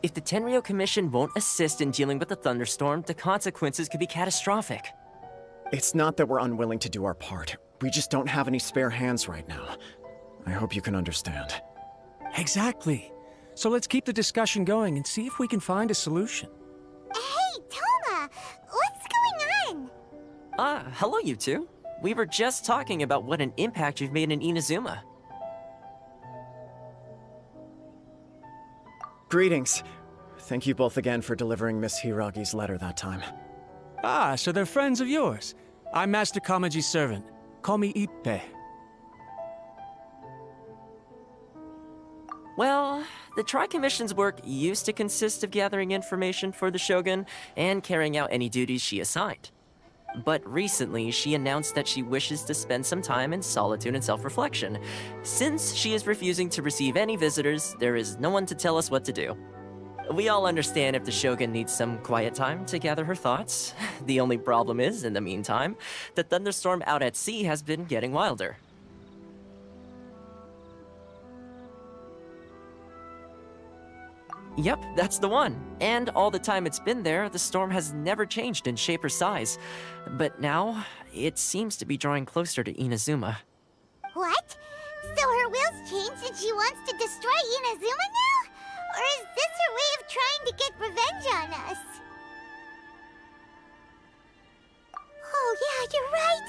If the Tenryou Commission won't assist in dealing with the thunderstorm, the consequences could be catastrophic. It's not that we're unwilling to do our part. We just don't have any spare hands right now. I hope you can understand. Exactly. So let's keep the discussion going and see if we can find a solution. Hey, Toma! What's going on? Hello you two. We were just talking about what an impact you've made in Inazuma. Greetings. Thank you both again for delivering Miss Hiragi's letter that time. Ah, so they're friends of yours. I'm Master Kamaji's servant. Call me Ippe. Well, the Tri-Commission's work used to consist of gathering information for the Shogun and carrying out any duties she assigned. But recently, she announced that she wishes to spend some time in solitude and self-reflection. Since she is refusing to receive any visitors, there is no one to tell us what to do. We all understand if the Shogun needs some quiet time to gather her thoughts. The only problem is, in the meantime, the thunderstorm out at sea has been getting wilder. Yep, that's the one. And all the time it's been there, the storm has never changed in shape or size. But now, it seems to be drawing closer to Inazuma. What? So her will's changed and she wants to destroy Inazuma now? Or is this her way of trying to get revenge on us? Oh yeah, you're right!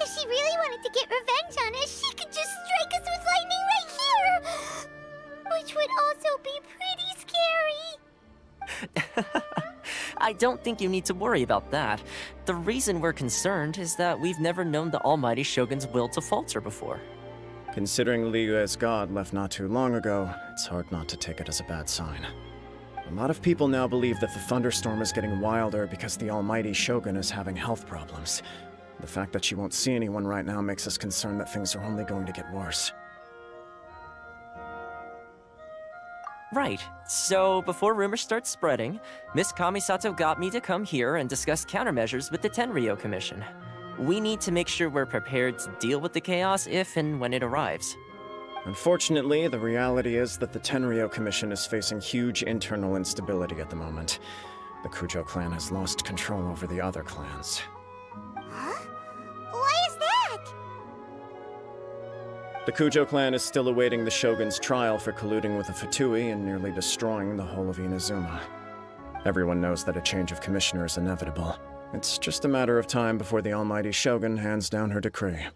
If she really wanted to get revenge on us, she could just strike us with lightning right here! Which would also be pretty scary. I don't think you need to worry about that. The reason we're concerned is that we've never known the Almighty Shogun's will to falter before. Considering Liu as god left not too long ago, it's hard not to take it as a bad sign. A lot of people now believe that the thunderstorm is getting wilder because the Almighty Shogun is having health problems. The fact that she won't see anyone right now makes us concerned that things are only going to get worse. Right. So, before rumors start spreading, Miss Kamisato got me to come here and discuss countermeasures with the Tenryou Commission. We need to make sure we're prepared to deal with the chaos if and when it arrives. Unfortunately, the reality is that the Tenryou Commission is facing huge internal instability at the moment. The Kujo clan has lost control over the other clans. Huh? Why is that? The Kujo clan is still awaiting the Shogun's trial for colluding with the Fatui and nearly destroying the whole of Inazuma. Everyone knows that a change of commissioner is inevitable. It's just a matter of time before the Almighty Shogun hands down her decree.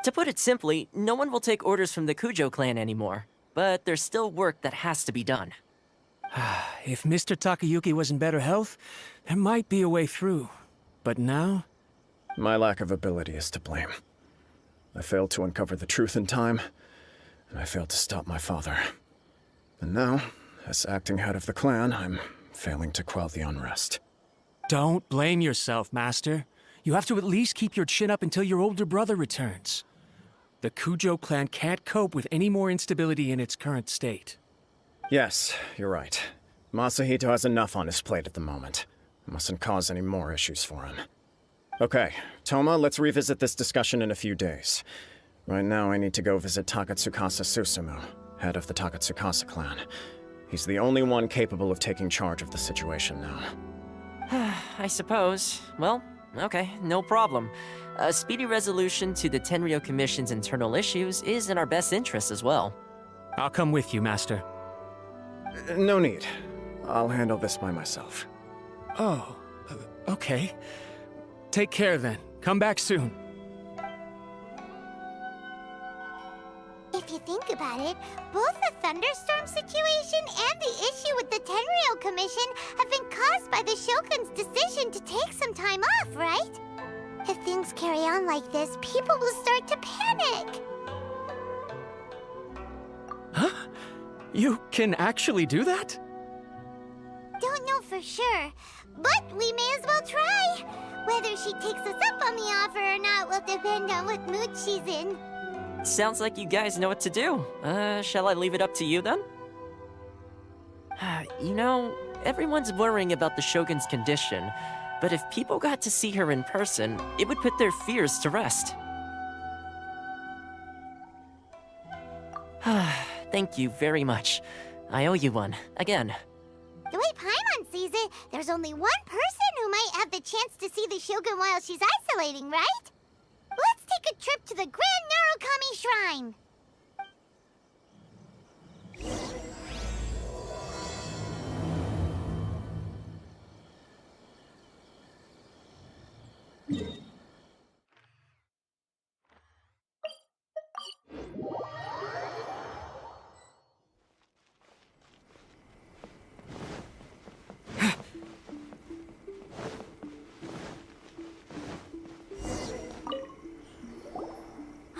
To put it simply, no one will take orders from the Kujo clan anymore. But there's still work that has to be done. If Mr. Takayuki was in better health, there might be a way through. But now? My lack of ability is to blame. I failed to uncover the truth in time, and I failed to stop my father. And now, as acting head of the clan, I'm failing to quell the unrest. Don't blame yourself, Master. You have to at least keep your chin up until your older brother returns. The Kujo clan can't cope with any more instability in its current state. Yes, you're right. Masahito has enough on his plate at the moment. I mustn't cause any more issues for him. Okay, Toma, let's revisit this discussion in a few days. Right now, I need to go visit Takatsukasa Susumu, head of the Takatsukasa clan. He's the only one capable of taking charge of the situation now. I suppose. Well, okay, no problem. A speedy resolution to the Tenryou Commission's internal issues is in our best interest as well. I'll come with you, Master. No need. I'll handle this by myself. Oh, okay. Take care then. Come back soon. If you think about it, both the thunderstorm situation and the issue with the Tenryou Commission have been caused by the Shogun's decision to take some time off, right? If things carry on like this, people will start to panic. Huh? You can actually do that? Don't know for sure, but we may as well try. Whether she takes us up on the offer or not will depend on what mood she's in. Sounds like you guys know what to do. Shall I leave it up to you then? You know, everyone's worrying about the Shogun's condition, but if people got to see her in person, it would put their fears to rest. Thank you very much. I owe you one, again. visit, there's only one person who might have the chance to see the Shogun while she's isolating, right? Let's take a trip to the Grand Narukami Shrine!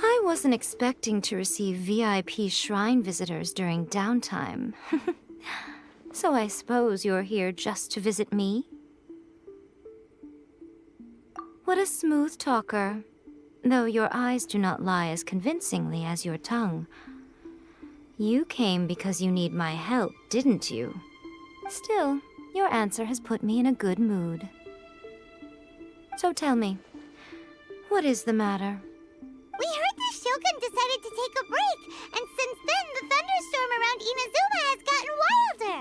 I wasn't expecting to receive VIP shrine visitors during downtime. So I suppose you're here just to visit me? What a smooth talker. Though your eyes do not lie as convincingly as your tongue. You came because you need my help, didn't you? Still, your answer has put me in a good mood. So tell me, what is the matter? We heard the Shogun decided to take a break, and since then the thunderstorm around Inazuma has gotten wilder.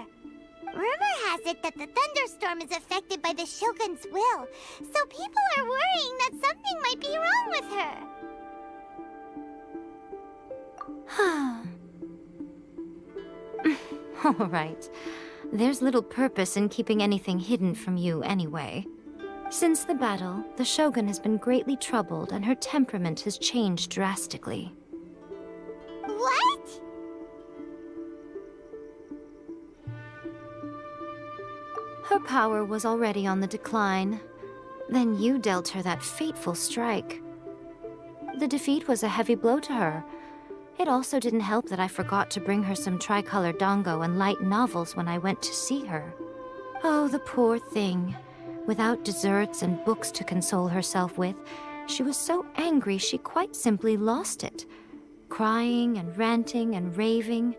Rumor has it that the thunderstorm is affected by the Shogun's will, so people are worrying that something might be wrong with her. All right. There's little purpose in keeping anything hidden from you anyway. Since the battle, the Shogun has been greatly troubled and her temperament has changed drastically. What? Her power was already on the decline. Then you dealt her that fateful strike. The defeat was a heavy blow to her. It also didn't help that I forgot to bring her some tricolor dango and light novels when I went to see her. Oh, the poor thing. Without desserts and books to console herself with, she was so angry she quite simply lost it. Crying and ranting and raving.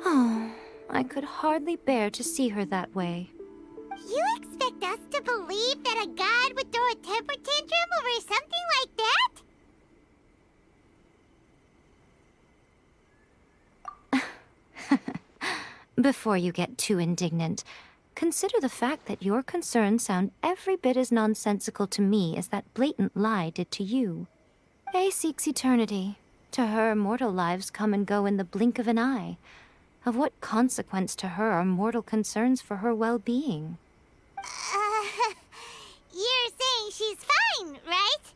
Oh, I could hardly bear to see her that way. You expect us to believe that a god would throw a temper tantrum over something like that? Before you get too indignant, consider the fact that your concerns sound every bit as nonsensical to me as that blatant lie did to you. A seeks eternity. To her, mortal lives come and go in the blink of an eye. Of what consequence to her are mortal concerns for her well-being? You're saying she's fine, right?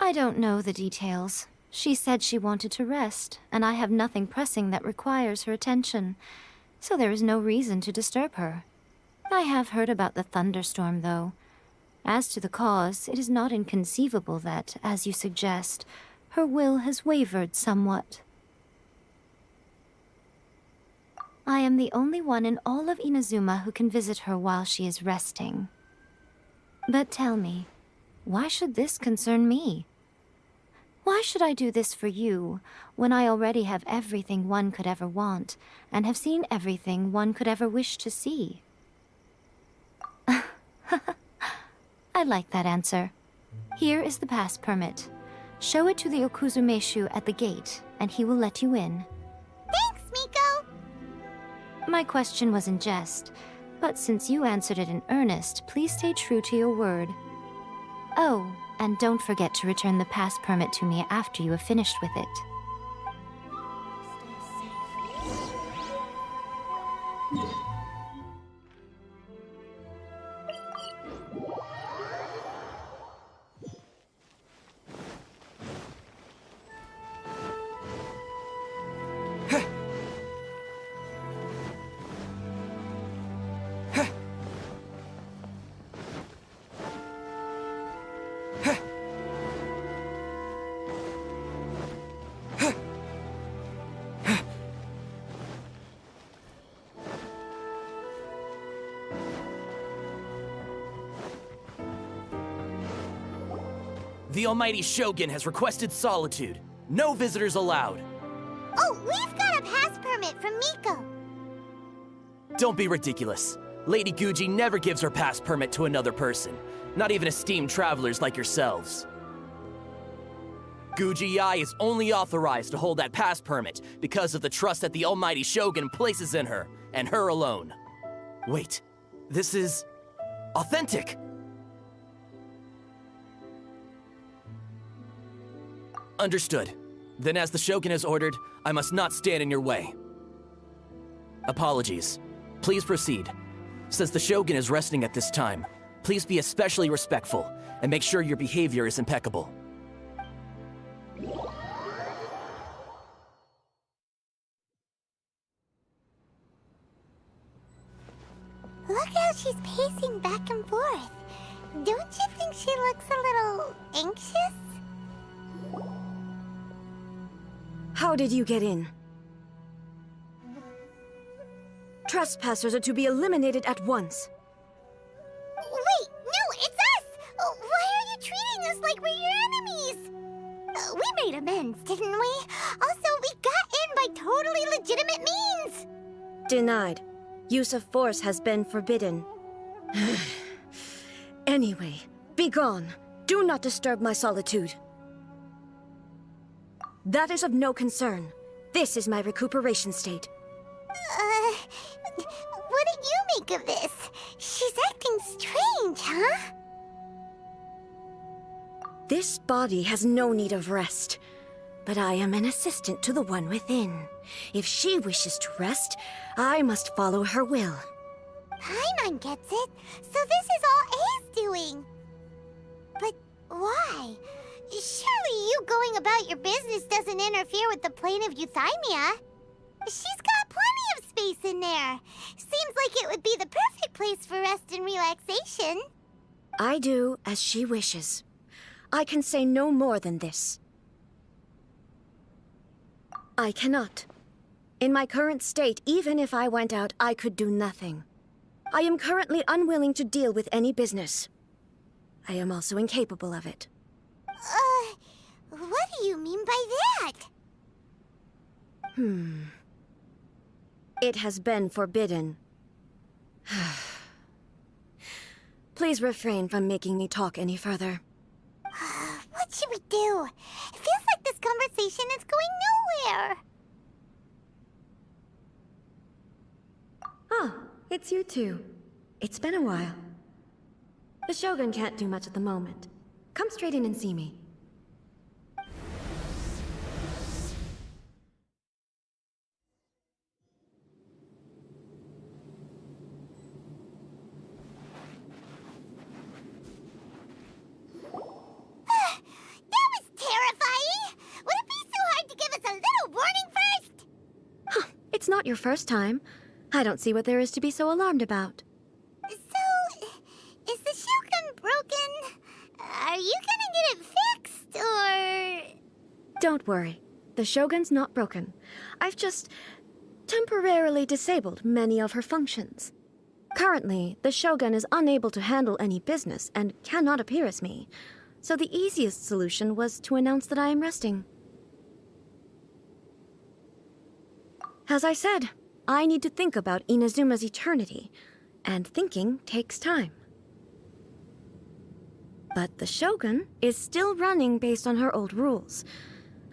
I don't know the details. She said she wanted to rest, and I have nothing pressing that requires her attention, so there is no reason to disturb her. I have heard about the thunderstorm, though. As to the cause, it is not inconceivable that, as you suggest, her will has wavered somewhat. I am the only one in all of Inazuma who can visit her while she is resting. But tell me, why should this concern me? Why should I do this for you, when I already have everything one could ever want, and have seen everything one could ever wish to see? I like that answer. Here is the pass permit. Show it to the Okuzumeshu at the gate, and he will let you in. Thanks, Miko! My question was in jest, but since you answered it in earnest, please stay true to your word. Oh, and don't forget to return the pass permit to me after you have finished with it. The Almighty Shogun has requested solitude. No visitors allowed. Oh, we've got a pass permit from Miko. Don't be ridiculous. Lady Guji never gives her pass permit to another person, not even esteemed travelers like yourselves. Guji Ai is only authorized to hold that pass permit because of the trust that the Almighty Shogun places in her, and her alone. Wait, This is authentic. Understood. Then as the Shogun has ordered, I must not stand in your way. Apologies. Please proceed. Since the Shogun is resting at this time, please be especially respectful and make sure your behavior is impeccable. Look how she's pacing back and forth. Don't you think she looks a little anxious? How did you get in? Trespassers are to be eliminated at once. Wait, no, it's us! Why are you treating us like we're your enemies? We made amends, didn't we? Also, we got in by totally legitimate means! Denied. Use of force has been forbidden. Anyway, be gone. Do not disturb my solitude. That is of no concern. This is my recuperation state. What do you make of this? She's acting strange, huh? This body has no need of rest. But I am an assistant to the one within. If she wishes to rest, I must follow her will. Paimon gets it. So this is all A's doing. But why? Surely you going about your business doesn't interfere with the plane of euthymia. She's got plenty of space in there. Seems like it would be the perfect place for rest and relaxation. I do as she wishes. I can say no more than this. I cannot. In my current state, even if I went out, I could do nothing. I am currently unwilling to deal with any business. I am also incapable of it. What do you mean by that? It has been forbidden. Please refrain from making me talk any further. What should we do? It feels like this conversation is going nowhere. Ah, it's you two. It's been a while. The Shogun can't do much at the moment. Come straight in and see me. That was terrifying! Would it be so hard to give us a little warning first? It's not your first time. I don't see what there is to be so alarmed about. So, is the Shogun broken? Are you gonna get it fixed, or...? Don't worry. The Shogun's not broken. I've just temporarily disabled many of her functions. Currently, the Shogun is unable to handle any business and cannot appear as me. So the easiest solution was to announce that I am resting. As I said, I need to think about Inazuma's eternity, and thinking takes time. But the Shogun is still running based on her old rules.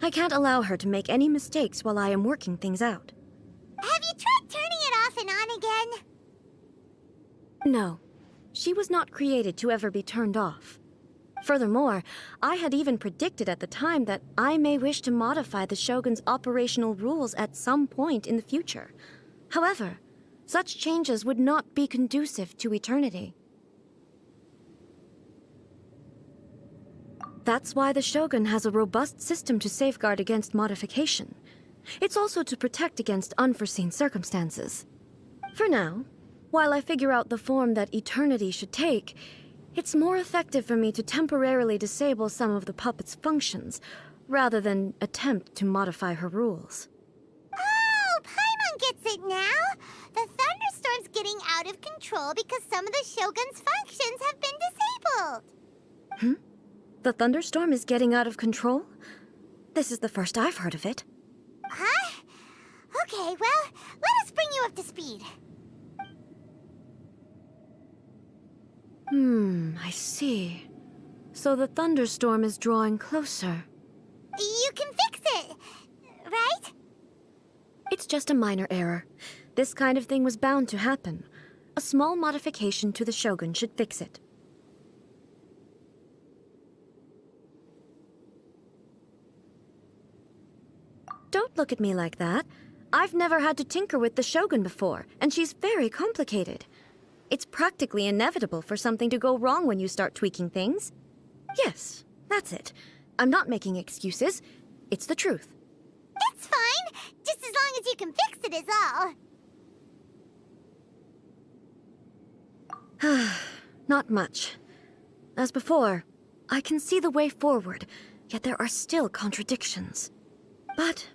I can't allow her to make any mistakes while I am working things out. Have you tried turning it off and on again? No, she was not created to ever be turned off. Furthermore, I had even predicted at the time that I may wish to modify the Shogun's operational rules at some point in the future. However, such changes would not be conducive to eternity. That's why the Shogun has a robust system to safeguard against modification. It's also to protect against unforeseen circumstances. For now, while I figure out the form that eternity should take, it's more effective for me to temporarily disable some of the puppet's functions, rather than attempt to modify her rules. Oh, Paimon gets it now! The thunderstorm's getting out of control because some of the Shogun's functions have been disabled. The thunderstorm is getting out of control? This is the first I've heard of it. Huh? Okay, well, let us bring you up to speed. I see. So the thunderstorm is drawing closer. You can fix it, right? It's just a minor error. This kind of thing was bound to happen. A small modification to the Shogun should fix it. Don't look at me like that. I've never had to tinker with the Shogun before, and she's very complicated. It's practically inevitable for something to go wrong when you start tweaking things. Yes, that's it. I'm not making excuses. It's the truth. It's fine, just as long as you can fix it is all. Not much. As before, I can see the way forward, yet there are still contradictions. But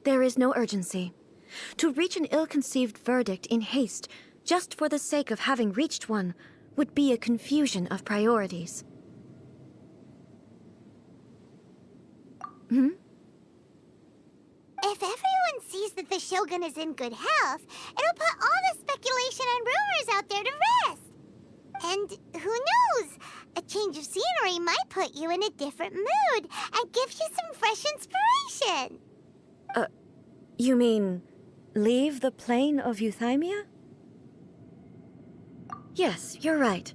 there is no urgency. To reach an ill-conceived verdict in haste, just for the sake of having reached one, would be a confusion of priorities. If everyone sees that the Shogun is in good health, it'll put all the speculation and rumors out there to rest. And who knows? A change of scenery might put you in a different mood and give you some fresh inspiration. You mean, leave the plane of Euthymia? Yes, you're right.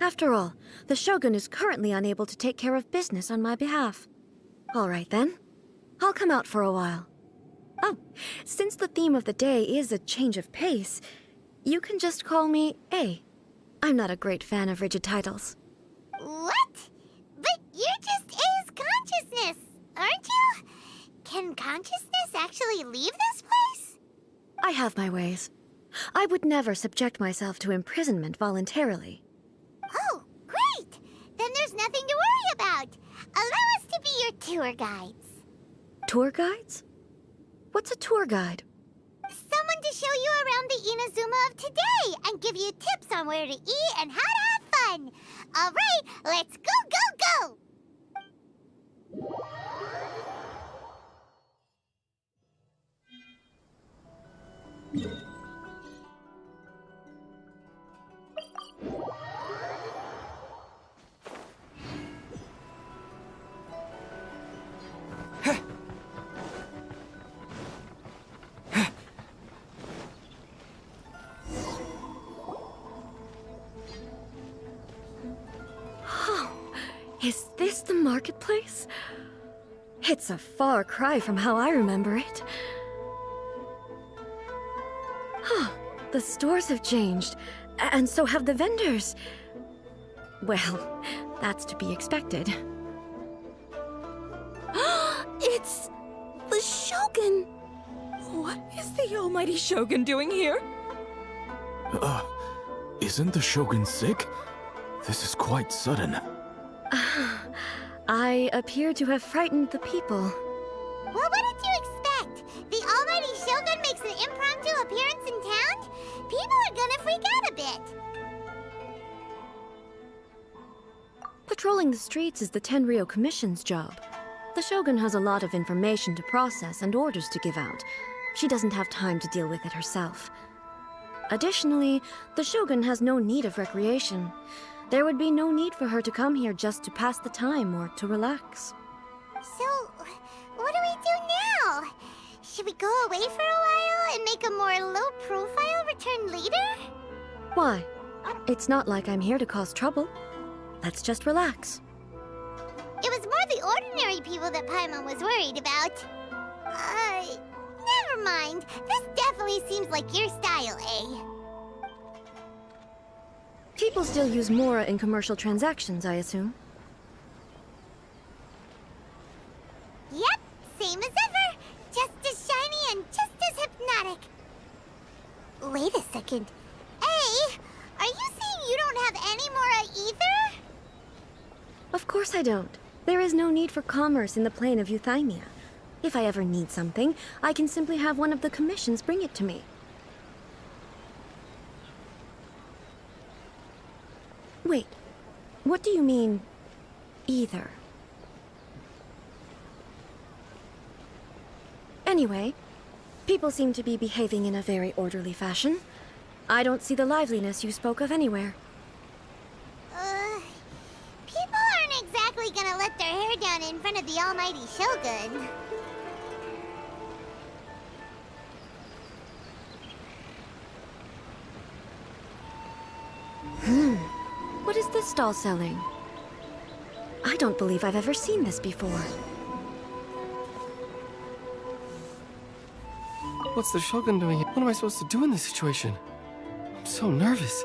After all, the Shogun is currently unable to take care of business on my behalf. All right then. I'll come out for a while. Oh, since the theme of the day is a change of pace, you can just call me A. I'm not a great fan of rigid titles. What? But you're just A's consciousness, aren't you? Can consciousness actually leave this place? I have my ways. I would never subject myself to imprisonment voluntarily. Oh, great! Then there's nothing to worry about. Allow us to be your tour guides. Tour guides? What's a tour guide? Someone to show you around the Inazuma of today and give you tips on where to eat and how to have fun. All right, let's go, go, go! Is this the marketplace? It's a far cry from how I remember it. The stores have changed, and so have the vendors. Well, that's to be expected. It's the Shogun! What is the almighty Shogun doing here? Isn't the Shogun sick? This is quite sudden. I appear to have frightened the people. Well, what did you expect? The almighty Shogun makes an impromptu appearance in town? People are gonna freak out a bit. Patrolling the streets is the Tenryou Commission's job. The Shogun has a lot of information to process and orders to give out. She doesn't have time to deal with it herself. Additionally, the Shogun has no need of recreation. There would be no need for her to come here just to pass the time or to relax. So, what do we do now? Should we go away for a while and make a more low-profile return later? Why? It's not like I'm here to cause trouble. Let's just relax. It was more the ordinary people that Paimon was worried about. Never mind. This definitely seems like your style, eh? People still use Mora in commercial transactions, I assume. Yep, same as ever. Just as shiny and just as hypnotic. Wait a second. Hey, are you saying you don't have any Mora either? Of course I don't. There is no need for commerce in the plane of Euthymia. If I ever need something, I can simply have one of the commissions bring it to me. Wait, what do you mean, either? Anyway, people seem to be behaving in a very orderly fashion. I don't see the liveliness you spoke of anywhere. People aren't exactly gonna let their hair down in front of the almighty Shogun. What is this stall selling? I don't believe I've ever seen this before. What's the Shogun doing here? What am I supposed to do in this situation? I'm so nervous.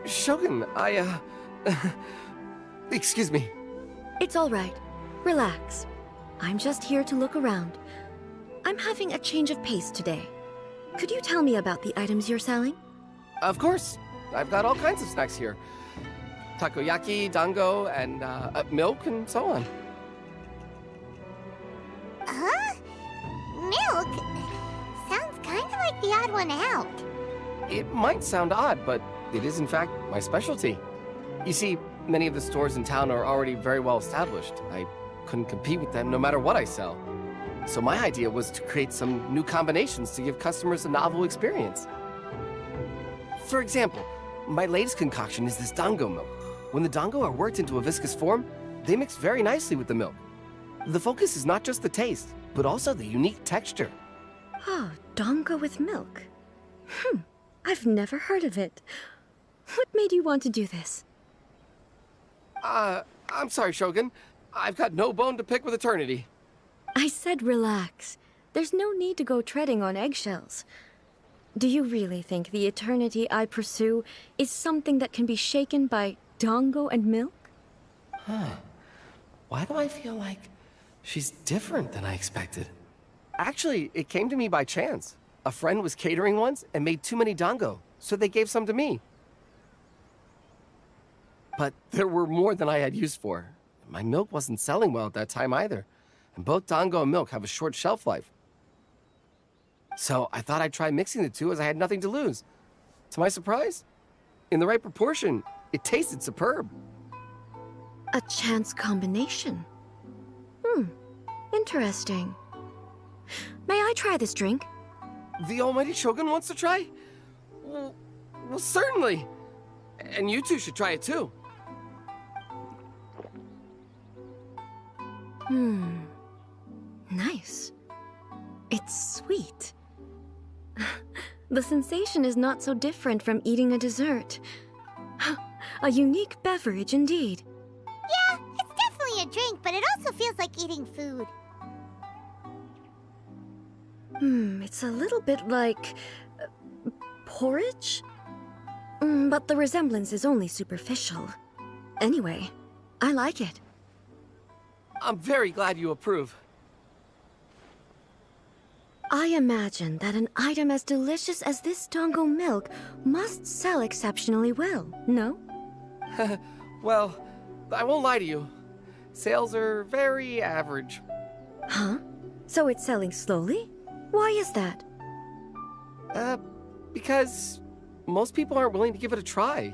Shogun, excuse me. It's all right. Relax. I'm just here to look around. I'm having a change of pace today. Could you tell me about the items you're selling? Of course. I've got all kinds of snacks here. Takoyaki, dango, and milk, and so on. Huh? Milk? Sounds kind of like the odd one out. It might sound odd, but it is in fact my specialty. You see, many of the stores in town are already very well established. I couldn't compete with them no matter what I sell. So my idea was to create some new combinations to give customers a novel experience. For example, my latest concoction is this dango milk. When the dango are worked into a viscous form, they mix very nicely with the milk. The focus is not just the taste, but also the unique texture. Oh, dango with milk. I've never heard of it. What made you want to do this? I'm sorry, Shogun. I've got no bone to pick with eternity. I said relax. There's no need to go treading on eggshells. Do you really think the eternity I pursue is something that can be shaken by dango and milk? Why do I feel like she's different than I expected? Actually, it came to me by chance. A friend was catering once and made too many dango, so they gave some to me. But there were more than I had use for. My milk wasn't selling well at that time either, and both dango and milk have a short shelf life. So I thought I'd try mixing the two as I had nothing to lose. To my surprise, in the right proportion, it tasted superb. A chance combination. Interesting. May I try this drink? The almighty Shogun wants to try? Well, certainly. And you two should try it too. Nice. It's sweet. The sensation is not so different from eating a dessert. A unique beverage indeed. Yeah, it's definitely a drink, but it also feels like eating food. It's a little bit like porridge? But the resemblance is only superficial. Anyway, I like it. I'm very glad you approve. I imagine that an item as delicious as this dango milk must sell exceptionally well, no? Well, I won't lie to you. Sales are very average. Huh? So it's selling slowly? Why is that? Because most people aren't willing to give it a try.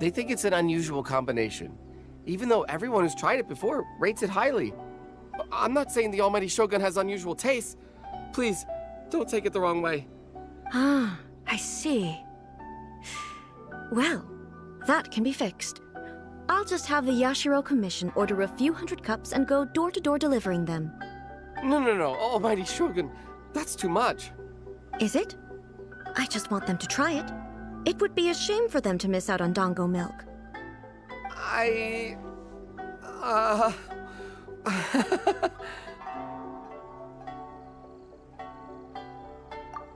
They think it's an unusual combination, even though everyone who's tried it before rates it highly. I'm not saying the almighty Shogun has unusual tastes. Please, don't take it the wrong way. Ah, I see. Well, that can be fixed. I'll just have the Yashiro Commission order a few hundred cups and go door-to-door delivering them. No, almighty Shogun. That's too much. Is it? I just want them to try it. It would be a shame for them to miss out on dango milk.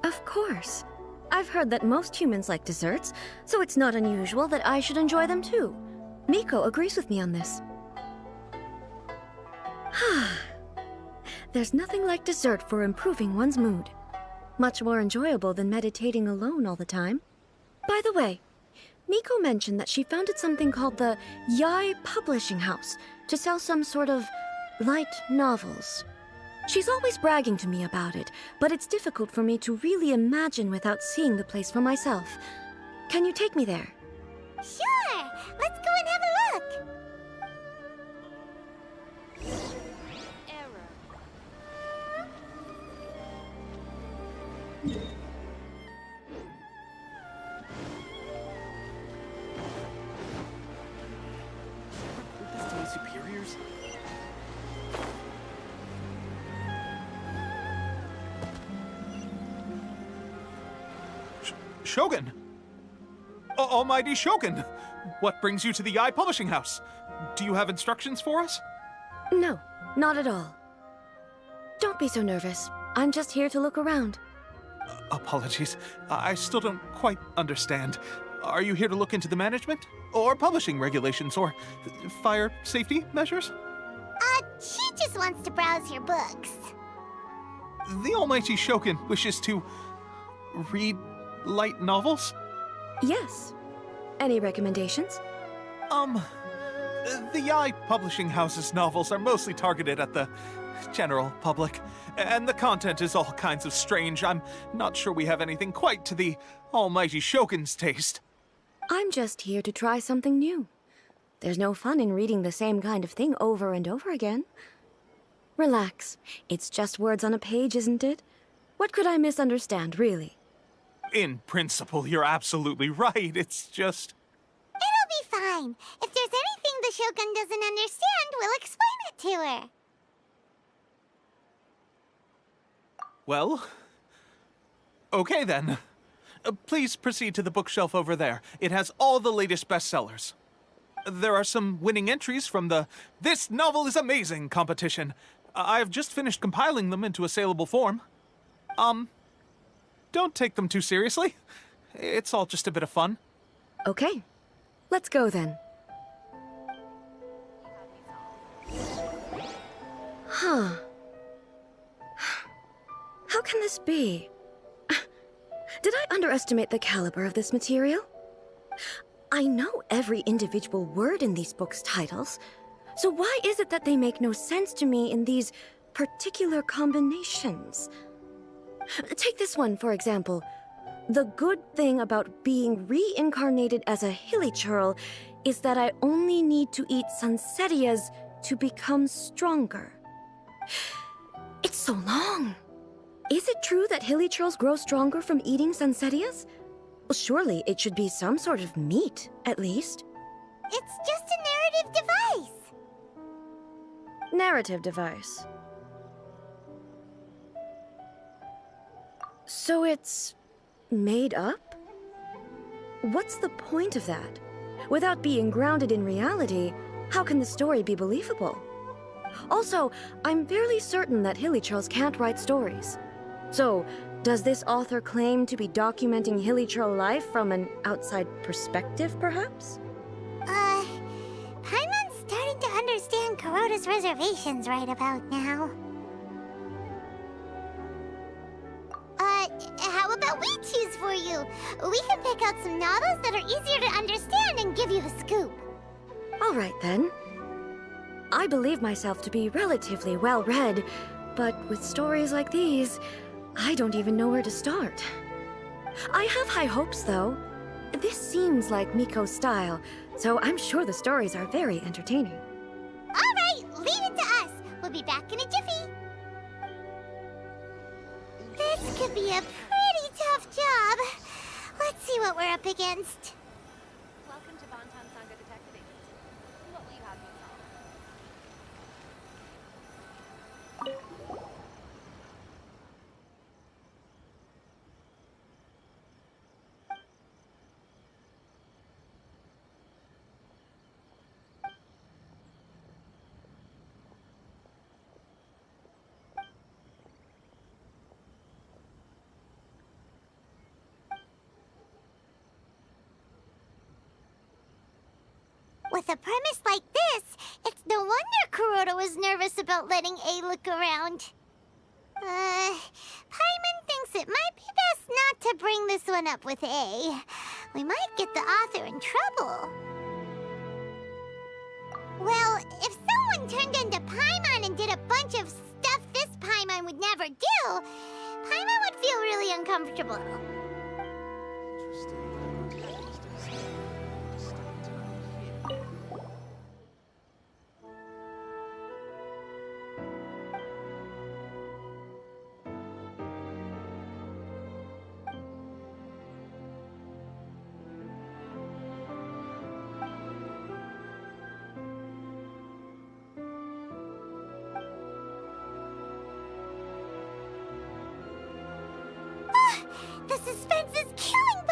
Of course. I've heard that most humans like desserts, so it's not unusual that I should enjoy them too. Miko agrees with me on this. There's nothing like dessert for improving one's mood. Much more enjoyable than meditating alone all the time. By the way, Miko mentioned that she founded something called the Yai Publishing House to sell some sort of light novels. She's always bragging to me about it, but it's difficult for me to really imagine without seeing the place for myself. Can you take me there? Sure! Let's go and have a look! Superiors? Shogun! Almighty Shogun! What brings you to the Eye Publishing House? Do you have instructions for us? No, not at all. Don't be so nervous. I'm just here to look around. Apologies. I still don't quite understand. Are you here to look into the management? Or publishing regulations? Or fire safety measures? She just wants to browse your books. The Almighty Shogun wishes to read light novels? Yes. Any recommendations? The Eye Publishing House's novels are mostly targeted at the general public, and the content is all kinds of strange. I'm not sure we have anything quite to the Almighty Shogun's taste. I'm just here to try something new. There's no fun in reading the same kind of thing over and over again. Relax. It's just words on a page, isn't it? What could I misunderstand, really? In principle, you're absolutely right. It's just... It'll be fine. If there's anything the Shogun doesn't understand, we'll explain it to her. Well... Okay, then. Please proceed to the bookshelf over there. It has all the latest bestsellers. There are some winning entries from the This Novel is Amazing competition. I've just finished compiling them into a saleable form. Don't take them too seriously. It's all just a bit of fun. Okay. Let's go then. Huh. How can this be? Did I underestimate the caliber of this material? I know every individual word in these books' titles, so why is it that they make no sense to me in these particular combinations? Take this one, for example. The good thing about being reincarnated as a hilly churl is that I only need to eat sunsetias to become stronger. It's so long. Is it true that hilly churls grow stronger from eating sunsetias? Well, surely it should be some sort of meat, at least. It's just a narrative device. Narrative device. So it's made up? What's the point of that? Without being grounded in reality, how can the story be believable? Also, I'm fairly certain that hilly churls can't write stories. So, does this author claim to be documenting hilly churl life from an outside perspective, perhaps? Paimon's starting to understand Kuroda's reservations right about now. How about we choose for you? We can pick out some novels that are easier to understand and give you the scoop. All right, then. I believe myself to be relatively well-read, but with stories like these, I don't even know where to start. I have high hopes, though. This seems like Miko's style, so I'm sure the stories are very entertaining. All right, leave it to us. We'll be back in a jiffy. This could be a pretty tough job. Let's see what we're up against. Welcome to Bonton Sanga Detective Agency. What will you have me solve? With a premise like this, it's no wonder Kuroda was nervous about letting A look around. Paimon thinks it might be best not to bring this one up with A. We might get the author in trouble. Well, if someone turned into Paimon and did a bunch of stuff this Paimon would never do, Paimon would feel really uncomfortable. The suspense is killing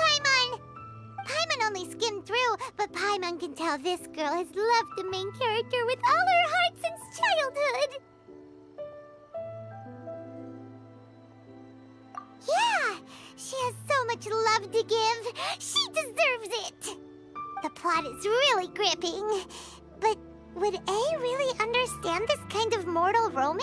Anyone can tell this girl has loved the main character with all her heart since childhood. Yeah, she has so much love to give. She deserves it. The plot is really gripping. But would A really understand this kind of mortal romance?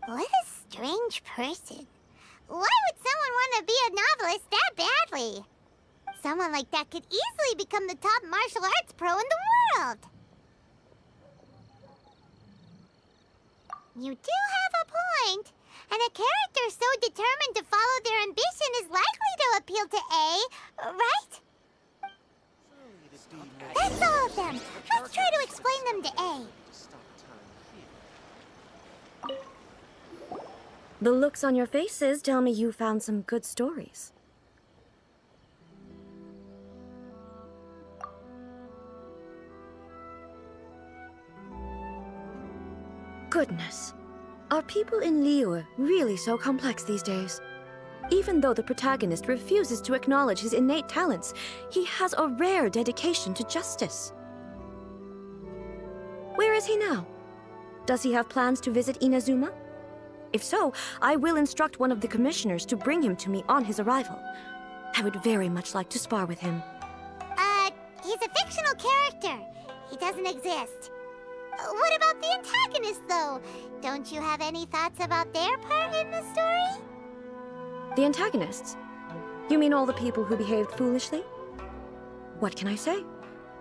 What a strange person. Why would someone want to be a novelist that badly? Someone like that could easily become the top martial arts pro in the world. You do have a point. And a character so determined to follow their ambition is likely to appeal to A, right? That's all of them. Let's try to explain them to A. The looks on your faces tell me you found some good stories. Goodness. Are people in Liyue really so complex these days? Even though the protagonist refuses to acknowledge his innate talents, he has a rare dedication to justice. Where is he now? Does he have plans to visit Inazuma? If so, I will instruct one of the commissioners to bring him to me on his arrival. I would very much like to spar with him. He's a fictional character. He doesn't exist. What about the antagonist, though? Don't you have any thoughts about their part in the story? The antagonists? You mean all the people who behaved foolishly? What can I say?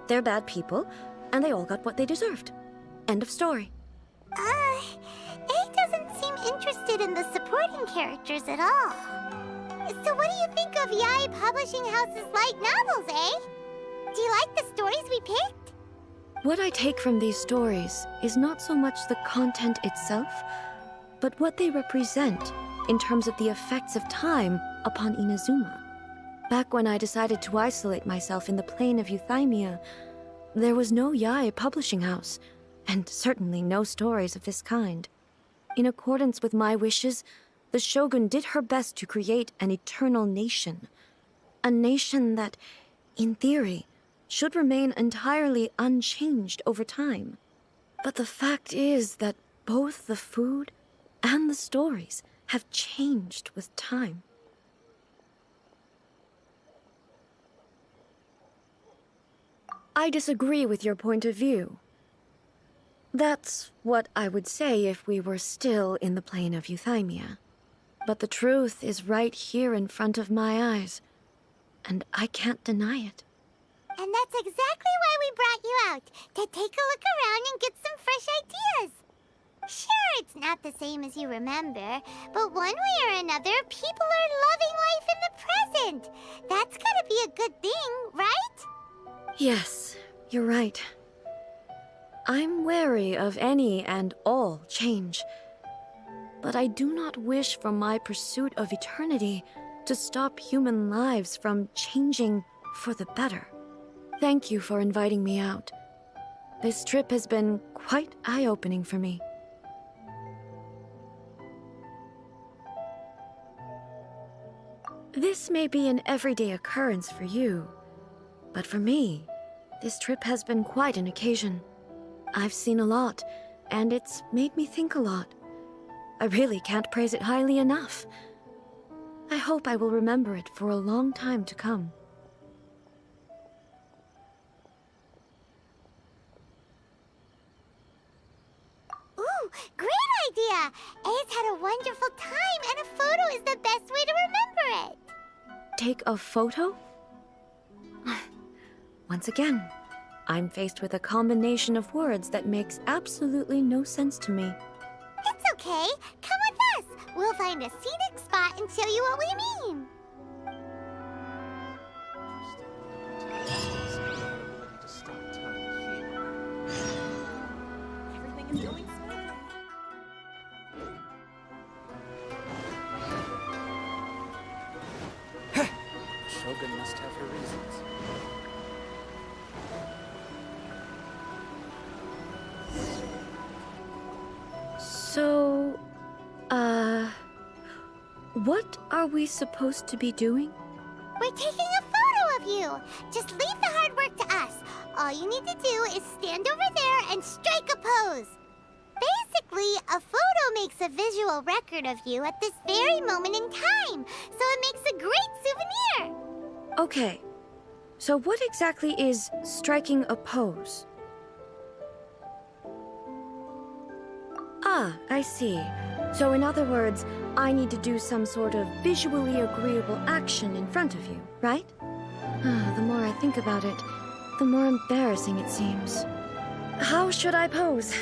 They're bad people, and they all got what they deserved. End of story. A doesn't seem interested in the supporting characters at all. So what do you think of Yae Publishing House's light novels, eh? Do you like the stories we picked? What I take from these stories is not so much the content itself, but what they represent in terms of the effects of time upon Inazuma. Back when I decided to isolate myself in the plane of Euthymia, there was no Yae Publishing House, and certainly no stories of this kind. In accordance with my wishes, the Shogun did her best to create an eternal nation. A nation that, in theory, should remain entirely unchanged over time. But the fact is that both the food and the stories have changed with time. I disagree with your point of view. That's what I would say if we were still in the plane of Euthymia. But the truth is right here in front of my eyes, and I can't deny it. And that's exactly why we brought you out, to take a look around and get some fresh ideas. Sure, it's not the same as you remember, but one way or another, people are loving life in the present. That's gotta be a good thing, right? Yes, you're right. I'm wary of any and all change, but I do not wish for my pursuit of eternity to stop human lives from changing for the better. Thank you for inviting me out. This trip has been quite eye-opening for me. This may be an everyday occurrence for you, but for me, this trip has been quite an occasion. I've seen a lot, and it's made me think a lot. I really can't praise it highly enough. I hope I will remember it for a long time to come. Ooh, great idea! A's had a wonderful time, and a photo is the best way to remember it! Take a photo? Once again, I'm faced with a combination of words that makes absolutely no sense to me. It's okay. Come with us. We'll find a scenic spot and show you what we mean. Everything is going smoothly. Shogun must have her reasons. So, what are we supposed to be doing? We're taking a photo of you. Just leave the hard work to us. All you need to do is stand over there and strike a pose. Basically, a photo makes a visual record of you at this very moment in time, so it makes a great souvenir. Okay, so what exactly is striking a pose? Ah, I see. So in other words, I need to do some sort of visually agreeable action in front of you, right? The more I think about it, the more embarrassing it seems. How should I pose?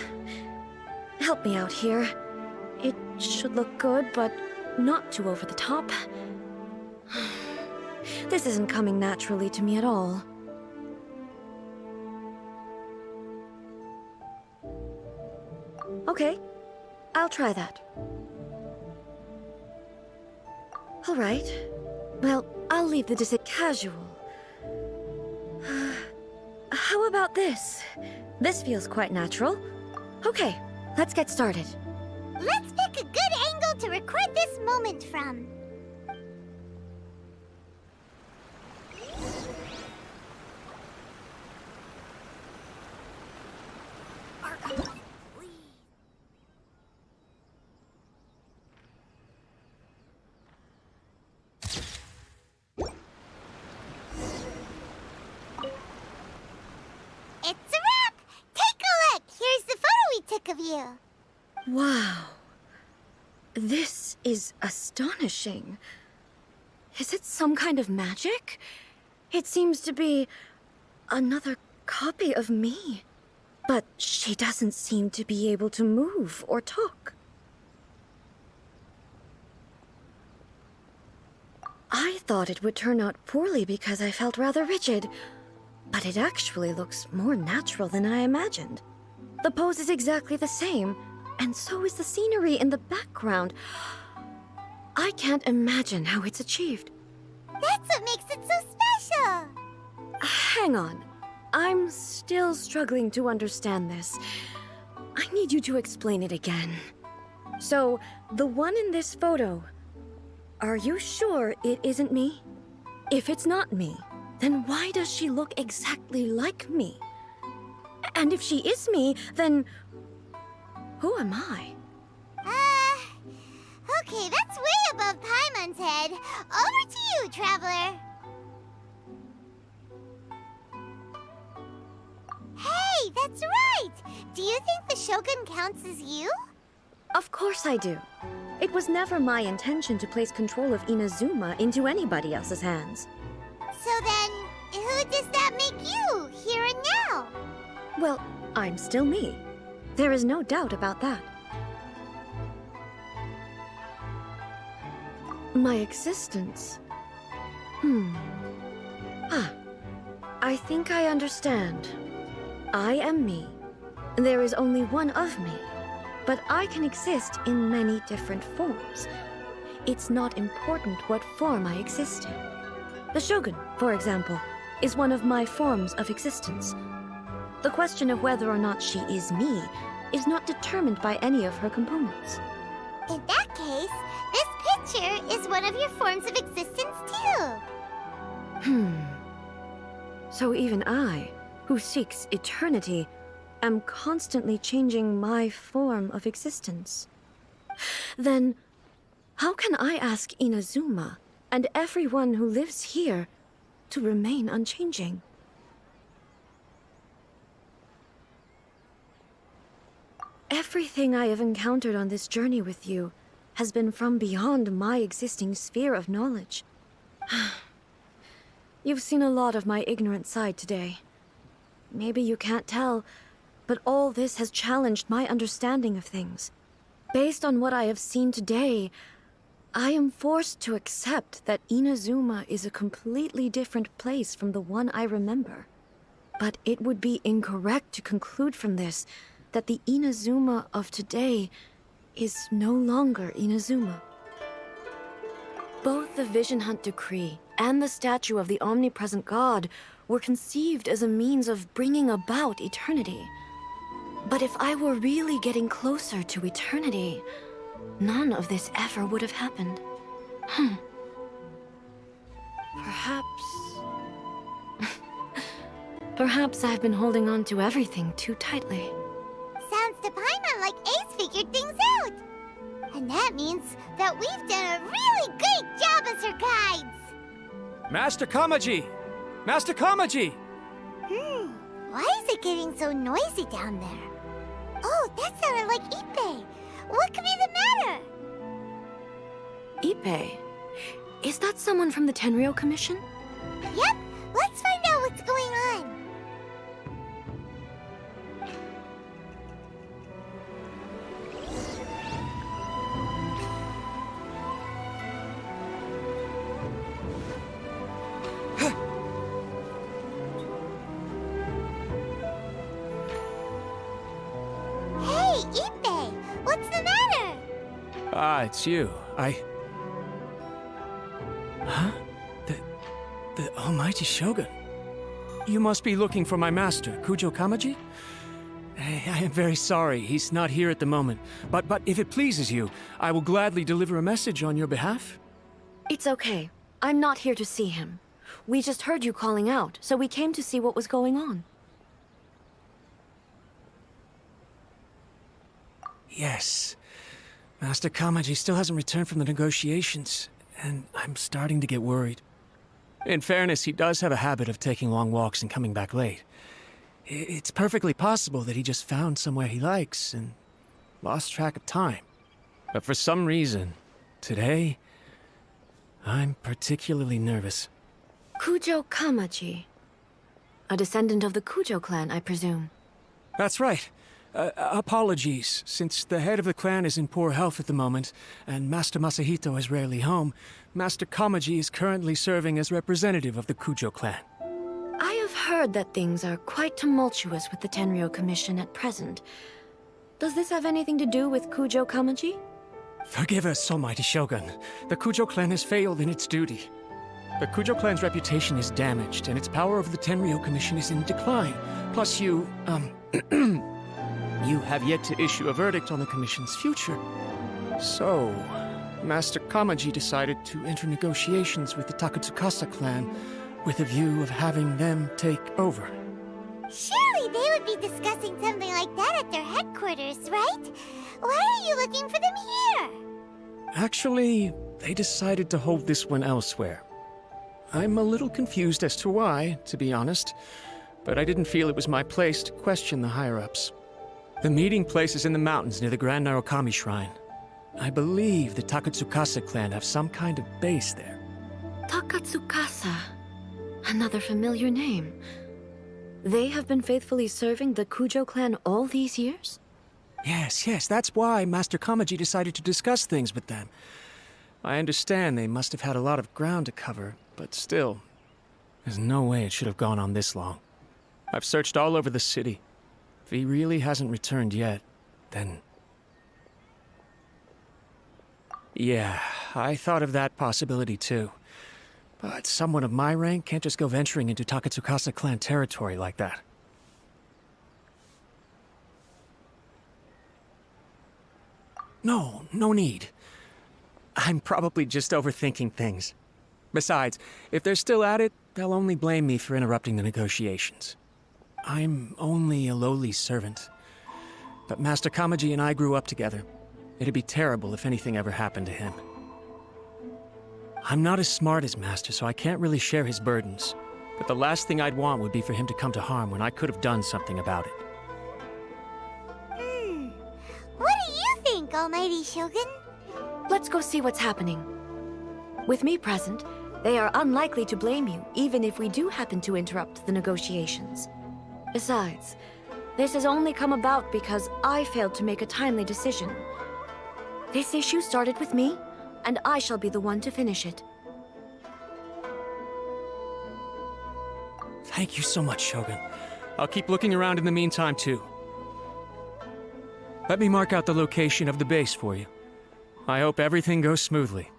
Help me out here. It should look good, but not too over the top. This isn't coming naturally to me at all. Okay, I'll try that. All right. Well, I'll leave the casual. How about this? This feels quite natural. Okay, let's get started. Let's pick a good angle to record this moment from. It's a wrap! Take a look! Here's the photo we took of you. Wow. This is astonishing. Is it some kind of magic? It seems to be another copy of me. But she doesn't seem to be able to move or talk. I thought it would turn out poorly because I felt rather rigid. But it actually looks more natural than I imagined. The pose is exactly the same, and so is the scenery in the background. I can't imagine how it's achieved. That's what makes it so special! Hang on. I'm still struggling to understand this. I need you to explain it again. So, the one in this photo, are you sure it isn't me? If it's not me, then why does she look exactly like me? And if she is me, then who am I? Okay, that's way above Paimon's head. Over to you, Traveler. Hey, that's right! Do you think the Shogun counts as you? Of course I do. It was never my intention to place control of Inazuma into anybody else's hands. So then, who does that make you, here and now? Well, I'm still me. There is no doubt about that. My existence? I think I understand. I am me. There is only one of me, but I can exist in many different forms. It's not important what form I exist in. The Shogun, for example, is one of my forms of existence. The question of whether or not she is me is not determined by any of her components. In that case, this picture is one of your forms of existence too. So even I, who seeks eternity, am constantly changing my form of existence. Then, how can I ask Inazuma and everyone who lives here to remain unchanging? Everything I have encountered on this journey with you has been from beyond my existing sphere of knowledge. You've seen a lot of my ignorant side today. Maybe you can't tell, but all this has challenged my understanding of things. Based on what I have seen today, I am forced to accept that Inazuma is a completely different place from the one I remember. But it would be incorrect to conclude from this that the Inazuma of today is no longer Inazuma. Both the Vision Hunt Decree and the statue of the omnipresent god were conceived as a means of bringing about eternity. But if I were really getting closer to eternity, none of this ever would have happened. Perhaps I've been holding on to everything too tightly. Sounds to Paimon like Ace figured things out. And that means that we've done a really great job as her guides. Master Kamaji! Master Kamaji! Why is it getting so noisy down there? Oh, that sounded like Ippei. What could be the matter? Ippei? Is that someone from the Tenryou Commission? Yep, let's find out what's going on. Hey, Ippei, what's the matter? Ah, it's you. Huh? The almighty Shogun. You must be looking for my master, Kujo Kamaji? I am very sorry, he's not here at the moment. But if it pleases you, I will gladly deliver a message on your behalf. It's okay. I'm not here to see him. We just heard you calling out, so we came to see what was going on. Yes. Master Kamaji still hasn't returned from the negotiations, and I'm starting to get worried. In fairness, he does have a habit of taking long walks and coming back late. It's perfectly possible that he just found somewhere he likes and lost track of time. But for some reason, today, I'm particularly nervous. Kujo Kamaji. A descendant of the Kujo clan, I presume. That's right. Apologies, since the head of the clan is in poor health at the moment, and Master Masahito is rarely home, Master Kamaji is currently serving as representative of the Kujo clan. I have heard that things are quite tumultuous with the Tenryou Commission at present. Does this have anything to do with Kujo Kamaji? Forgive us, almighty Shogun. The Kujo clan has failed in its duty. The Kujo clan's reputation is damaged, and its power over the Tenryou Commission is in decline. Plus you have yet to issue a verdict on the Commission's future. So, Master Kamaji decided to enter negotiations with the Takatsukasa clan with a view of having them take over. Surely they would be discussing something like that at their headquarters, right? Why are you looking for them here? Actually, they decided to hold this one elsewhere. I'm a little confused as to why, to be honest, but I didn't feel it was my place to question the higher-ups. The meeting place is in the mountains near the Grand Narukami Shrine. I believe the Takatsukasa clan have some kind of base there. Takatsukasa. Another familiar name. They have been faithfully serving the Kujo clan all these years? Yes, that's why Master Kamaji decided to discuss things with them. I understand they must have had a lot of ground to cover, but still, there's no way it should have gone on this long. I've searched all over the city. If he really hasn't returned yet, then... Yeah, I thought of that possibility too. But someone of my rank can't just go venturing into Takatsukasa clan territory like that. No need. I'm probably just overthinking things. Besides, if they're still at it, they'll only blame me for interrupting the negotiations. I'm only a lowly servant. But Master Kamaji and I grew up together. It'd be terrible if anything ever happened to him. I'm not as smart as Master, so I can't really share his burdens. But the last thing I'd want would be for him to come to harm when I could have done something about it. Almighty Shogun? Let's go see what's happening. With me present, they are unlikely to blame you, even if we do happen to interrupt the negotiations. Besides, this has only come about because I failed to make a timely decision. This issue started with me, and I shall be the one to finish it. Thank you so much, Shogun. I'll keep looking around in the meantime, too. Let me mark out the location of the base for you. I hope everything goes smoothly.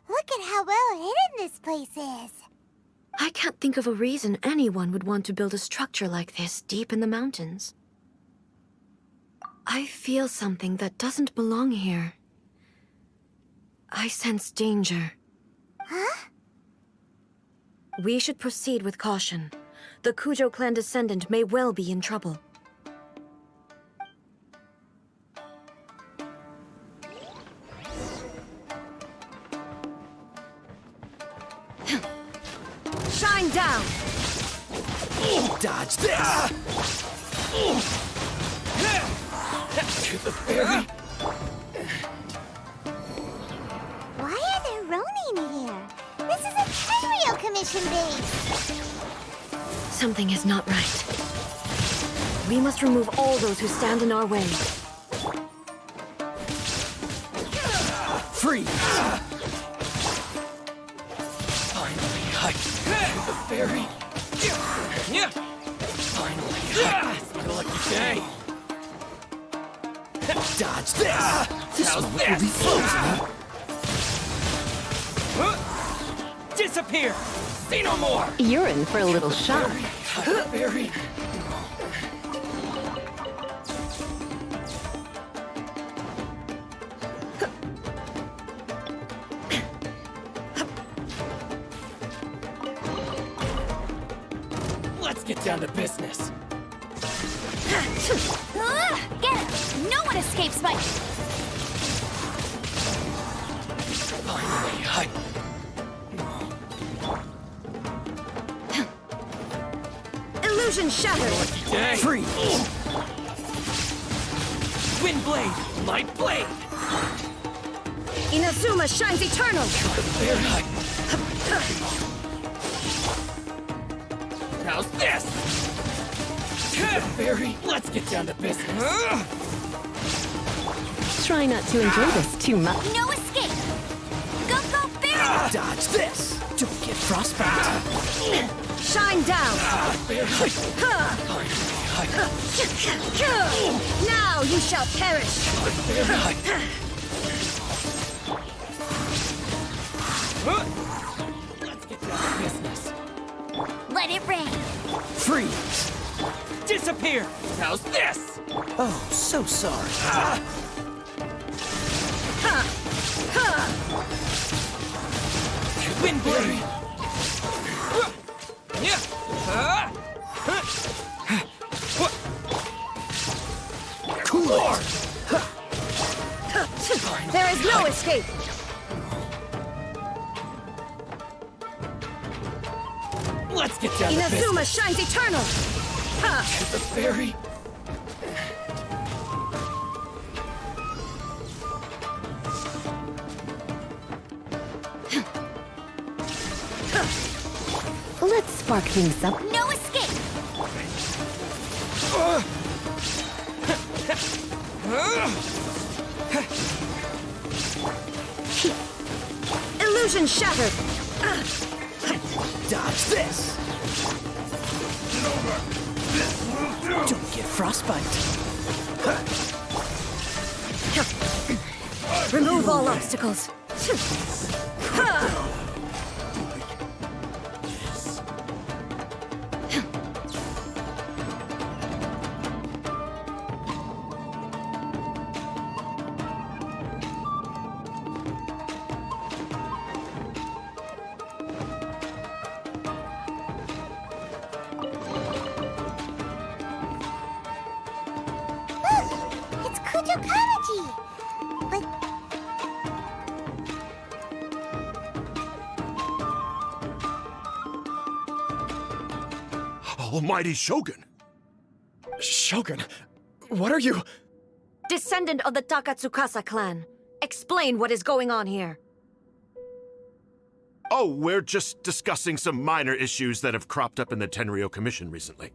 Look at how well hidden this place is. I can't think of a reason anyone would want to build a structure like this deep in the mountains. I feel something that doesn't belong here. I sense danger. Huh? We should proceed with caution. The Kujo clan descendant may well be in trouble. Shine down! Dodge this! To the ferry! Why are there Ronin here? This is a Tenryou Commission base! Something is not right. We must remove all those who stand in our way. Freeze! Finally, to the ferry! Finally, it's my lucky day! Dodge this! How's this? Disappear! See no more! You're in for a little shock. Ferry. Let's get down to business. Get him! No one escapes my... Finally, Illusion shattered! Free! Wind blade! Light blade! Inazuma shines eternal! How's this? Barry, let's get down to business. Try not to enjoy this too much. No escape! Go, go, Barry! Dodge this! Don't get frostbite! Shine down! Now you shall perish! Let's get down to business. Let it rain! Freeze! Disappear! How's this? Oh, so sorry. Wind blade! Cooler! There is no escape! Let's get down to business. Inazuma shines eternal! The ferry. Let's spark things up. No escape! Illusion shattered! Dodge this! Don't get frostbite. Remove all obstacles. It's Kujo Kamaji! But Almighty Shogun! Shogun, what are you? Descendant of the Takatsukasa clan. Explain what is going on here. Oh, we're just discussing some minor issues that have cropped up in the Tenryou Commission recently.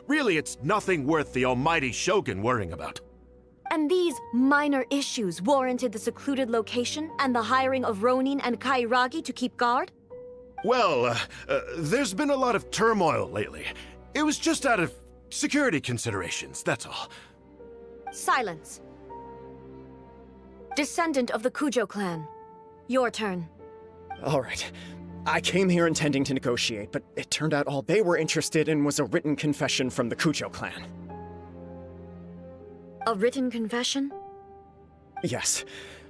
Really, it's nothing worth the Almighty Shogun worrying about. And these minor issues warranted the secluded location and the hiring of Ronin and Kairagi to keep guard? Well, there's been a lot of turmoil lately. It was just out of security considerations, that's all. Silence. Descendant of the Kujo clan. Your turn. All right. I came here intending to negotiate, but it turned out all they were interested in was a written confession from the Kujo clan. A written confession? Yes.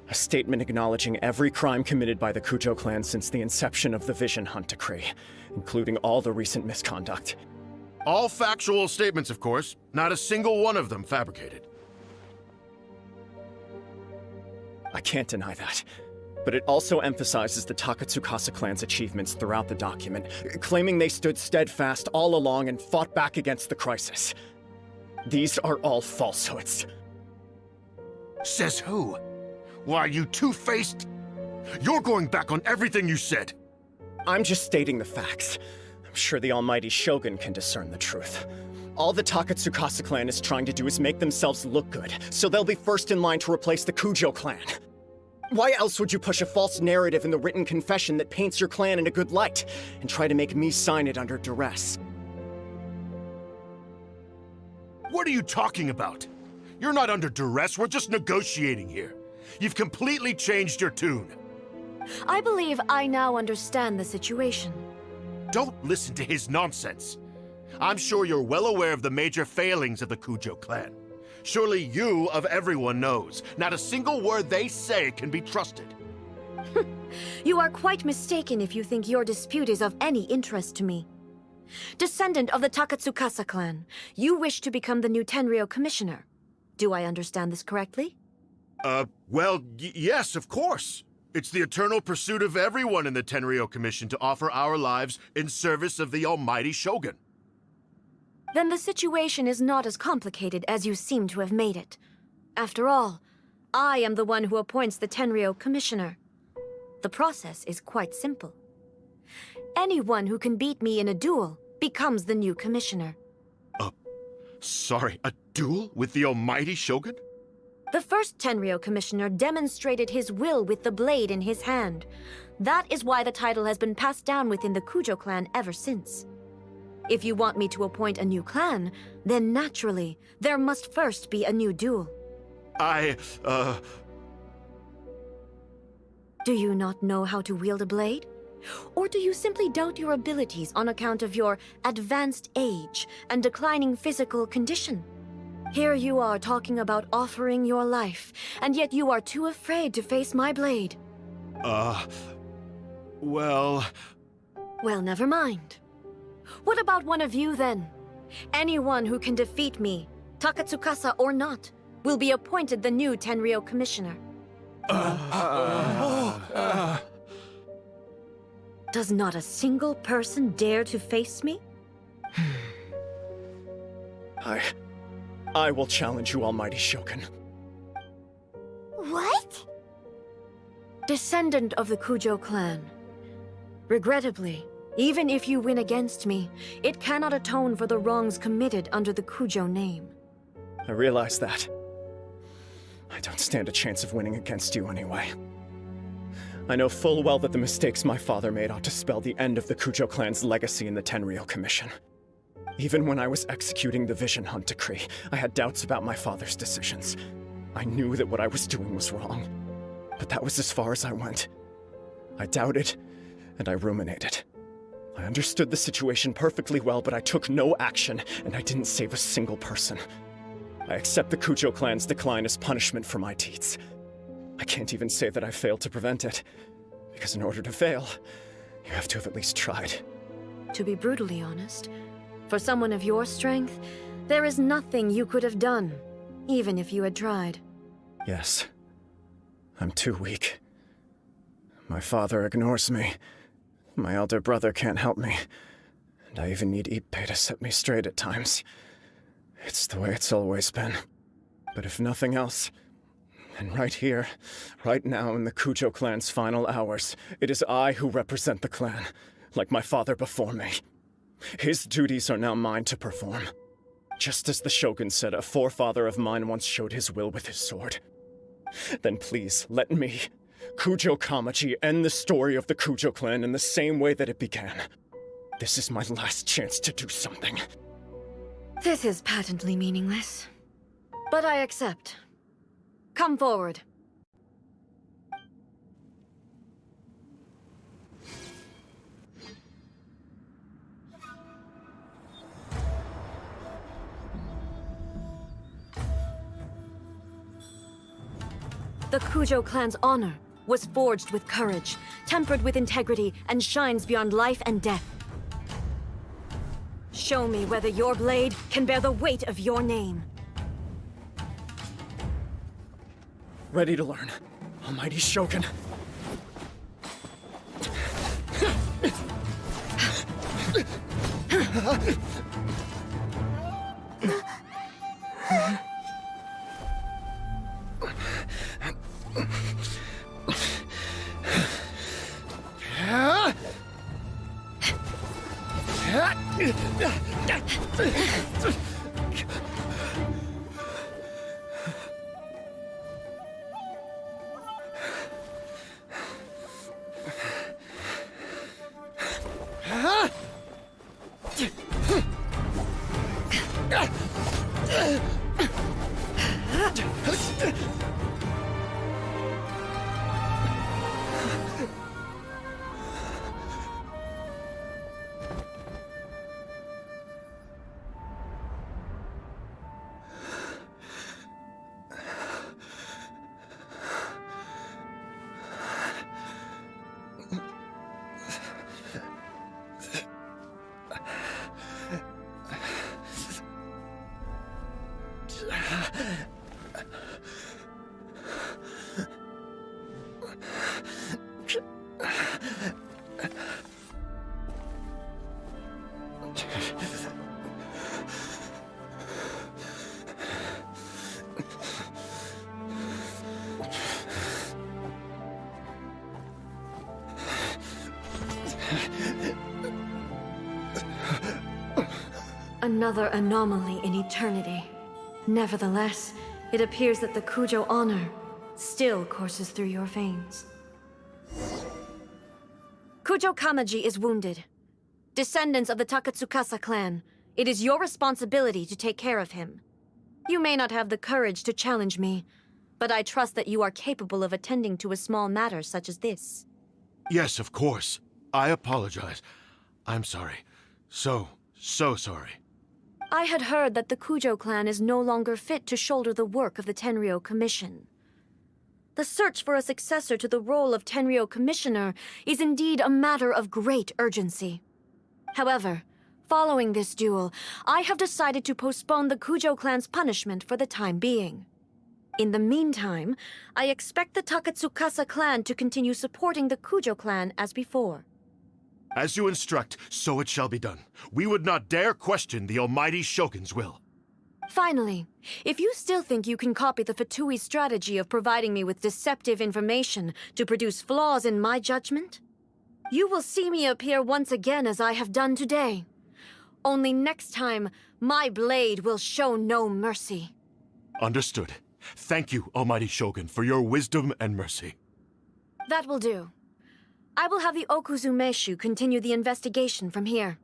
A statement acknowledging every crime committed by the Kujo clan since the inception of the Vision Hunt Decree, including all the recent misconduct. All factual statements, of course. Not a single one of them fabricated. I can't deny that. But it also emphasizes the Takatsukasa clan's achievements throughout the document, claiming they stood steadfast all along and fought back against the crisis. These are all falsehoods. Says who? Why, you two-faced? You're going back on everything you said. I'm just stating the facts. I'm sure the Almighty Shogun can discern the truth. All the Takatsukasa clan is trying to do is make themselves look good, so they'll be first in line to replace the Kujo clan. Why else would you push a false narrative in the written confession that paints your clan in a good light, and try to make me sign it under duress? What are you talking about? You're not under duress, we're just negotiating here. You've completely changed your tune. I believe I now understand the situation. Don't listen to his nonsense. I'm sure you're well aware of the major failings of the Kujo clan. Surely you, of everyone, knows. Not a single word they say can be trusted. You are quite mistaken if you think your dispute is of any interest to me. Descendant of the Takatsukasa clan, you wish to become the new Tenryou commissioner. Do I understand this correctly? Well, yes, of course. It's the eternal pursuit of everyone in the Tenryou Commission to offer our lives in service of the Almighty Shogun. Then the situation is not as complicated as you seem to have made it. After all, I am the one who appoints the Tenryou commissioner. The process is quite simple. Anyone who can beat me in a duel becomes the new commissioner. Sorry, a duel with the Almighty Shogun? The first Tenryou commissioner demonstrated his will with the blade in his hand. That is why the title has been passed down within the Kujo clan ever since. If you want me to appoint a new clan, then naturally, there must first be a new duel. Do you not know how to wield a blade? Or do you simply doubt your abilities on account of your advanced age and declining physical condition? Here you are talking about offering your life, and yet you are too afraid to face my blade. Well, never mind. What about one of you, then? Anyone who can defeat me, Takatsukasa or not, will be appointed the new Tenryou commissioner. Does not a single person dare to face me? I will challenge you, Almighty Shogun. What? Descendant of the Kujo clan. Regrettably, even if you win against me, it cannot atone for the wrongs committed under the Kujo name. I realize that. I don't stand a chance of winning against you anyway. I know full well that the mistakes my father made ought to spell the end of the Kujo clan's legacy in the Tenryou Commission. Even when I was executing the Vision Hunt decree, I had doubts about my father's decisions. I knew that what I was doing was wrong, but that was as far as I went. I doubted, and I ruminated. I understood the situation perfectly well, but I took no action, and I didn't save a single person. I accept the Kujo clan's decline as punishment for my deeds. I can't even say that I failed to prevent it, because in order to fail, you have to have at least tried. To be brutally honest, for someone of your strength, there is nothing you could have done, even if you had tried. Yes. I'm too weak. My father ignores me. My elder brother can't help me. And I even need Ippei to set me straight at times. It's the way it's always been. But if nothing else, then right here, right now in the Kujo clan's final hours, it is I who represent the clan, like my father before me. His duties are now mine to perform. Just as the Shogun said a forefather of mine once showed his will with his sword. Then please, let me, Kujo Kamaji, end the story of the Kujo clan in the same way that it began. This is my last chance to do something. This is patently meaningless. But I accept. Come forward. The Kujo clan's honor was forged with courage, tempered with integrity, and shines beyond life and death. Show me whether your blade can bear the weight of your name. Ready to learn, Almighty Shogun. Another anomaly in eternity. Nevertheless, it appears that the Kujo honor still courses through your veins. Kujo Kamaji is wounded. Descendants of the Takatsukasa clan, it is your responsibility to take care of him. You may not have the courage to challenge me, but I trust that you are capable of attending to a small matter such as this. Yes, of course. I apologize. I'm sorry. So sorry. I had heard that the Kujo clan is no longer fit to shoulder the work of the Tenryou Commission. The search for a successor to the role of Tenryou Commissioner is indeed a matter of great urgency. However, following this duel, I have decided to postpone the Kujo clan's punishment for the time being. In the meantime, I expect the Takatsukasa clan to continue supporting the Kujo clan as before. As you instruct, so it shall be done. We would not dare question the Almighty Shogun's will. Finally, if you still think you can copy the Fatui strategy of providing me with deceptive information to produce flaws in my judgment, you will see me appear once again as I have done today. Only next time, my blade will show no mercy. Understood. Thank you, Almighty Shogun, for your wisdom and mercy. That will do. I will have the Okuzumeshu continue the investigation from here.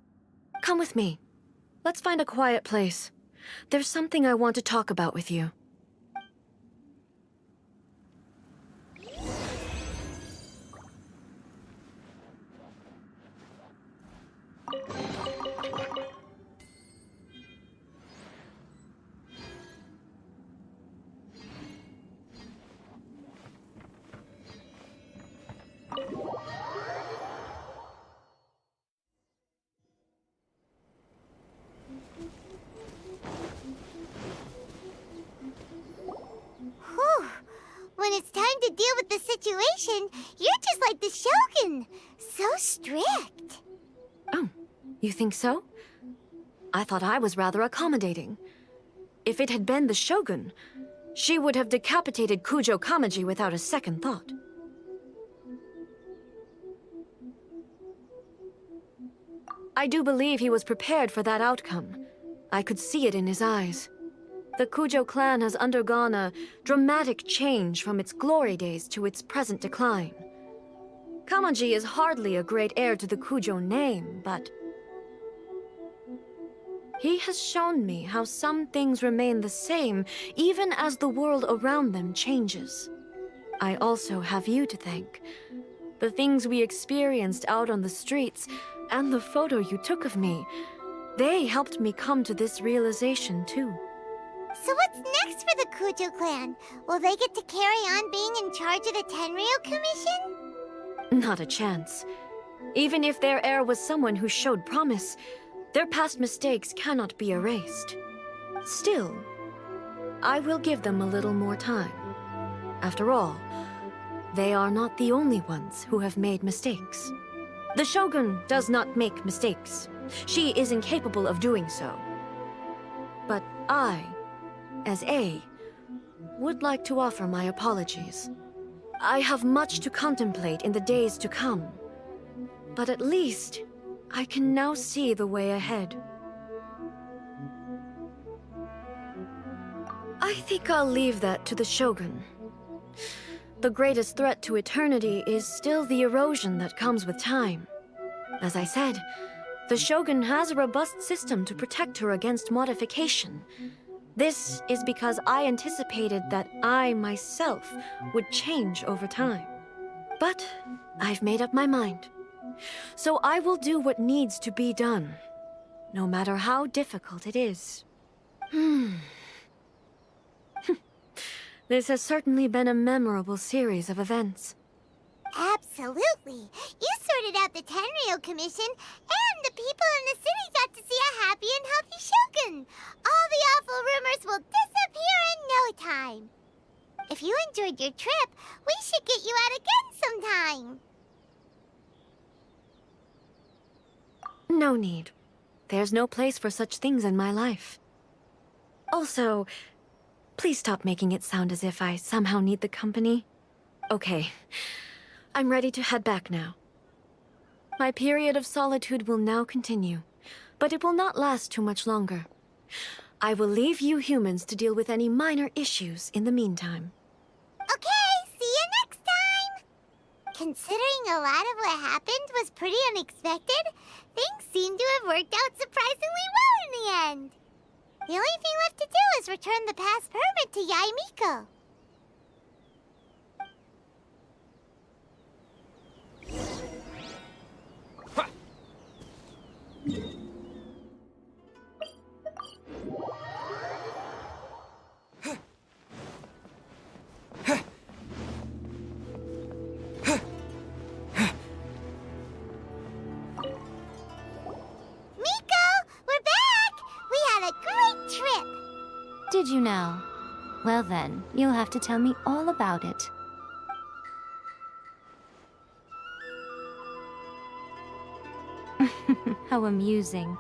Come with me. Let's find a quiet place. There's something I want to talk about with you. Whew. When it's time to deal with the situation, you're just like the Shogun. So strict. Oh, you think so? I thought I was rather accommodating. If it had been the Shogun, she would have decapitated Kujo Kamaji without a second thought. I do believe he was prepared for that outcome. I could see it in his eyes. The Kujo clan has undergone a dramatic change from its glory days to its present decline. Kamaji is hardly a great heir to the Kujo name, but he has shown me how some things remain the same even as the world around them changes. I also have you to thank. The things we experienced out on the streets and the photo you took of me, they helped me come to this realization too. So what's next for the Kujo clan? Will they get to carry on being in charge of the Tenryou Commission? Not a chance. Even if their heir was someone who showed promise, their past mistakes cannot be erased. Still, I will give them a little more time. After all, they are not the only ones who have made mistakes. The Shogun does not make mistakes. She is incapable of doing so. But I, as A, would like to offer my apologies. I have much to contemplate in the days to come, but at least I can now see the way ahead. I think I'll leave that to the Shogun. The greatest threat to eternity is still the erosion that comes with time. As I said, the Shogun has a robust system to protect her against modification. This is because I anticipated that I myself would change over time. But I've made up my mind. So I will do what needs to be done, no matter how difficult it is. This has certainly been a memorable series of events. Absolutely. You sorted out the Tenryou Commission, and the people in the city got to see a happy and healthy Shogun. All the awful rumors will disappear in no time. If you enjoyed your trip, we should get you out again sometime. No need. There's no place for such things in my life. Also, please stop making it sound as if I somehow need the company. Okay, I'm ready to head back now. My period of solitude will now continue, but it will not last too much longer. I will leave you humans to deal with any minor issues in the meantime. Okay, see you next time! Considering a lot of what happened was pretty unexpected, things seem to have worked out surprisingly well in the end. The only thing left to do is return the pass permit to Yaimiko. Did you now? Well then, you'll have to tell me all about it. How amusing.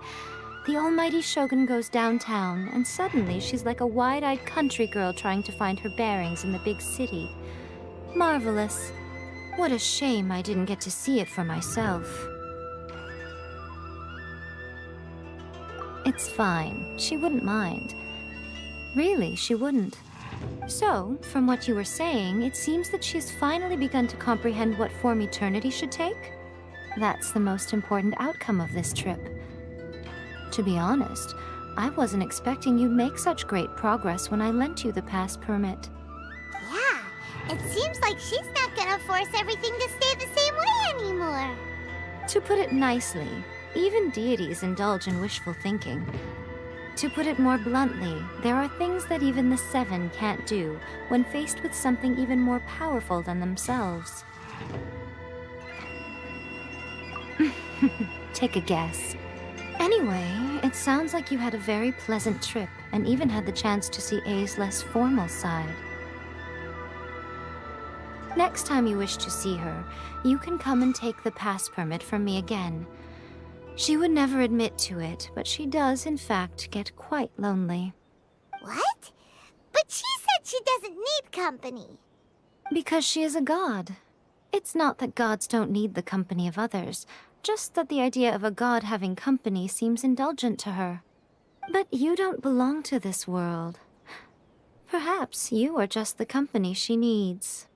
The almighty Shogun goes downtown, and suddenly she's like a wide-eyed country girl trying to find her bearings in the big city. Marvelous. What a shame I didn't get to see it for myself. It's fine. She wouldn't mind. Really, she wouldn't. So, from what you were saying, it seems that she's finally begun to comprehend what form eternity should take? That's the most important outcome of this trip. To be honest, I wasn't expecting you'd make such great progress when I lent you the pass permit. Yeah, it seems like she's not gonna force everything to stay the same way anymore. To put it nicely, even deities indulge in wishful thinking. To put it more bluntly, there are things that even the Seven can't do when faced with something even more powerful than themselves. Take a guess. Anyway, it sounds like you had a very pleasant trip and even had the chance to see A's less formal side. Next time you wish to see her, you can come and take the pass permit from me again. She would never admit to it, but she does, in fact, get quite lonely. What? But she said she doesn't need company. Because she is a god. It's not that gods don't need the company of others, just that the idea of a god having company seems indulgent to her. But you don't belong to this world. Perhaps you are just the company she needs.